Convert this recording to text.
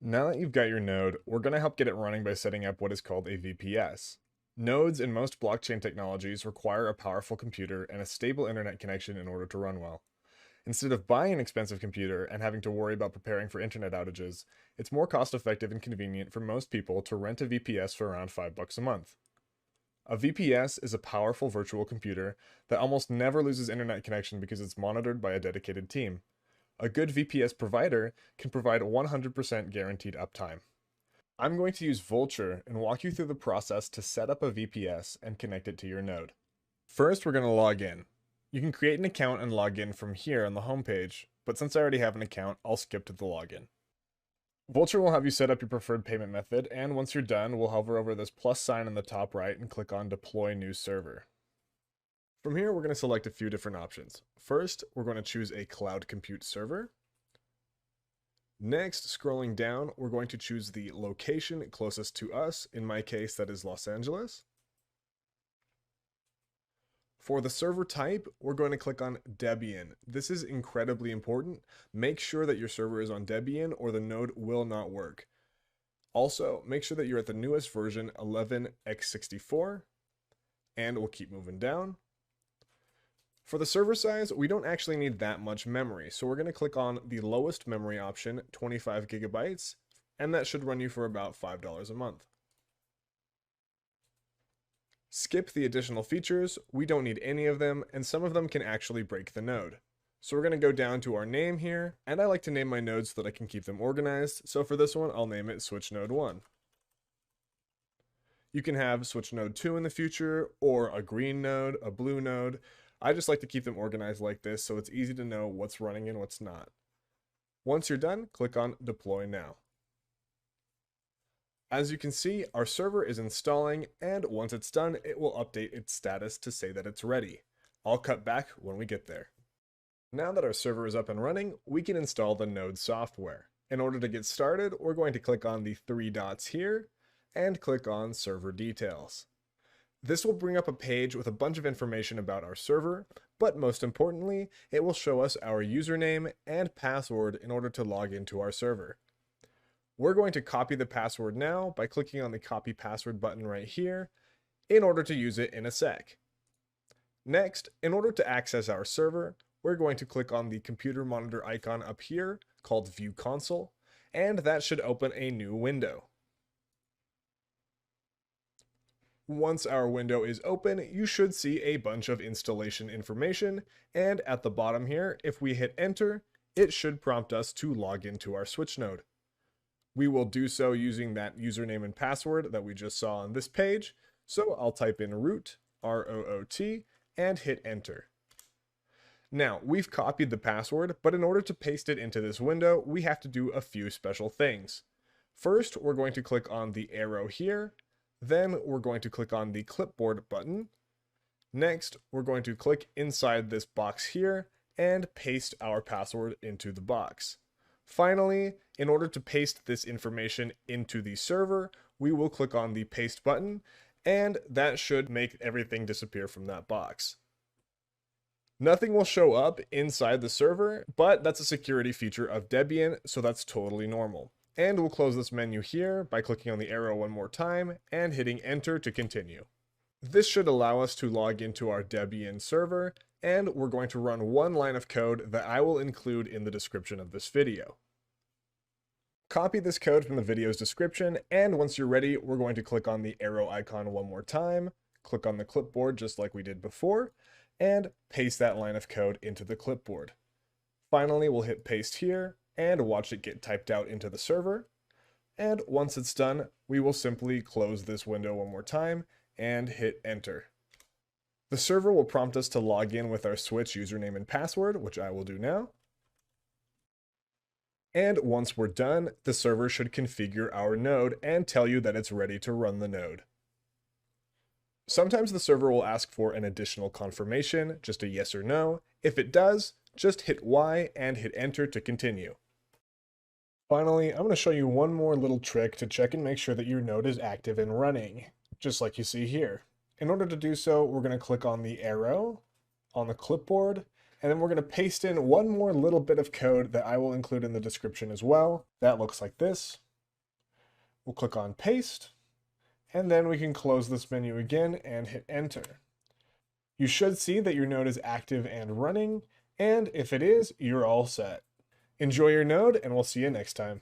Now that you've got your node, we're going to help get it running by setting up what is called a VPS. Nodes in most blockchain technologies require a powerful computer and a stable internet connection in order to run well. Instead of buying an expensive computer and having to worry about preparing for internet outages, it's more cost effective and convenient for most people to rent a VPS for around $5 a month. A VPS is a powerful virtual computer that almost never loses internet connection because it's monitored by a dedicated team. A good VPS provider can provide 100% guaranteed uptime. I'm going to use vultr and walk you through the process to set up a VPS and connect it to your node. First, we're going to log in. You can create an account and log in from here on the homepage, but since I already have an account, I'll skip to the login. Vultr will have you set up your preferred payment method, and once you're done, we'll hover over this plus sign in the top right and click on Deploy New Server. From here, we're going to select a few different options. First, we're going to choose a cloud compute server. Next, scrolling down, we're going to choose the location closest to us. In my case, that is Los Angeles. For the server type, we're going to click on Debian. This is incredibly important. Make sure that your server is on Debian or the node will not work. Also, make sure that you're at the newest version 11x64, and we'll keep moving down. For the server size, we don't actually need that much memory, so we're going to click on the lowest memory option, 25 gigabytes, and that should run you for about $5 a month. Skip the additional features, we don't need any of them, and some of them can actually break the node. So we're going to go down to our name here, and I like to name my nodes so that I can keep them organized, so for this one, I'll name it Switch Node 1. You can have Switch Node 2 in the future, or a green node, a blue node. I just like to keep them organized like this so it's easy to know what's running and what's not. Once you're done, click on Deploy Now. As you can see, our server is installing, and once it's done, it will update its status to say that it's ready. I'll cut back when we get there. Now that our server is up and running, we can install the node software. In order to get started, we're going to click on the three dots here and click on Server Details. This will bring up a page with a bunch of information about our server, but most importantly, it will show us our username and password in order to log into our server. We're going to copy the password now by clicking on the Copy Password button right here in order to use it in a sec. Next, in order to access our server, we're going to click on the computer monitor icon up here called View Console, and that should open a new window. Once our window is open, you should see a bunch of installation information, and at the bottom here, if we hit enter, it should prompt us to log into our switch node. We will do so using that username and password that we just saw on this page, so I'll type in root, R-O-O-T, and hit enter. Now, we've copied the password, but in order to paste it into this window, we have to do a few special things. First, we're going to click on the arrow here. Then we're going to click on the clipboard button. Next, we're going to click inside this box here and paste our password into the box. Finally, in order to paste this information into the server, we will click on the paste button, and that should make everything disappear from that box. Nothing will show up inside the server, but that's a security feature of Debian, so that's totally normal. And we'll close this menu here by clicking on the arrow one more time and hitting enter to continue. This should allow us to log into our Debian server, and we're going to run one line of code that I will include in the description of this video. Copy this code from the video's description, and once you're ready, we're going to click on the arrow icon one more time, click on the clipboard just like we did before, and paste that line of code into the clipboard. Finally, we'll hit paste here, and watch it get typed out into the server. And once it's done, we will simply close this window one more time and hit enter. The server will prompt us to log in with our Switch username and password, which I will do now. And once we're done, the server should configure our node and tell you that it's ready to run the node. Sometimes the server will ask for an additional confirmation, just a yes or no. If it does, just hit Y and hit enter to continue. Finally, I'm going to show you one more little trick to check and make sure that your node is active and running, just like you see here. In order to do so, we're going to click on the arrow on the clipboard, and then we're going to paste in one more little bit of code that I will include in the description as well. That looks like this. We'll click on paste, and then we can close this menu again and hit enter. You should see that your node is active and running, and if it is, you're all set. Enjoy your node, and we'll see you next time.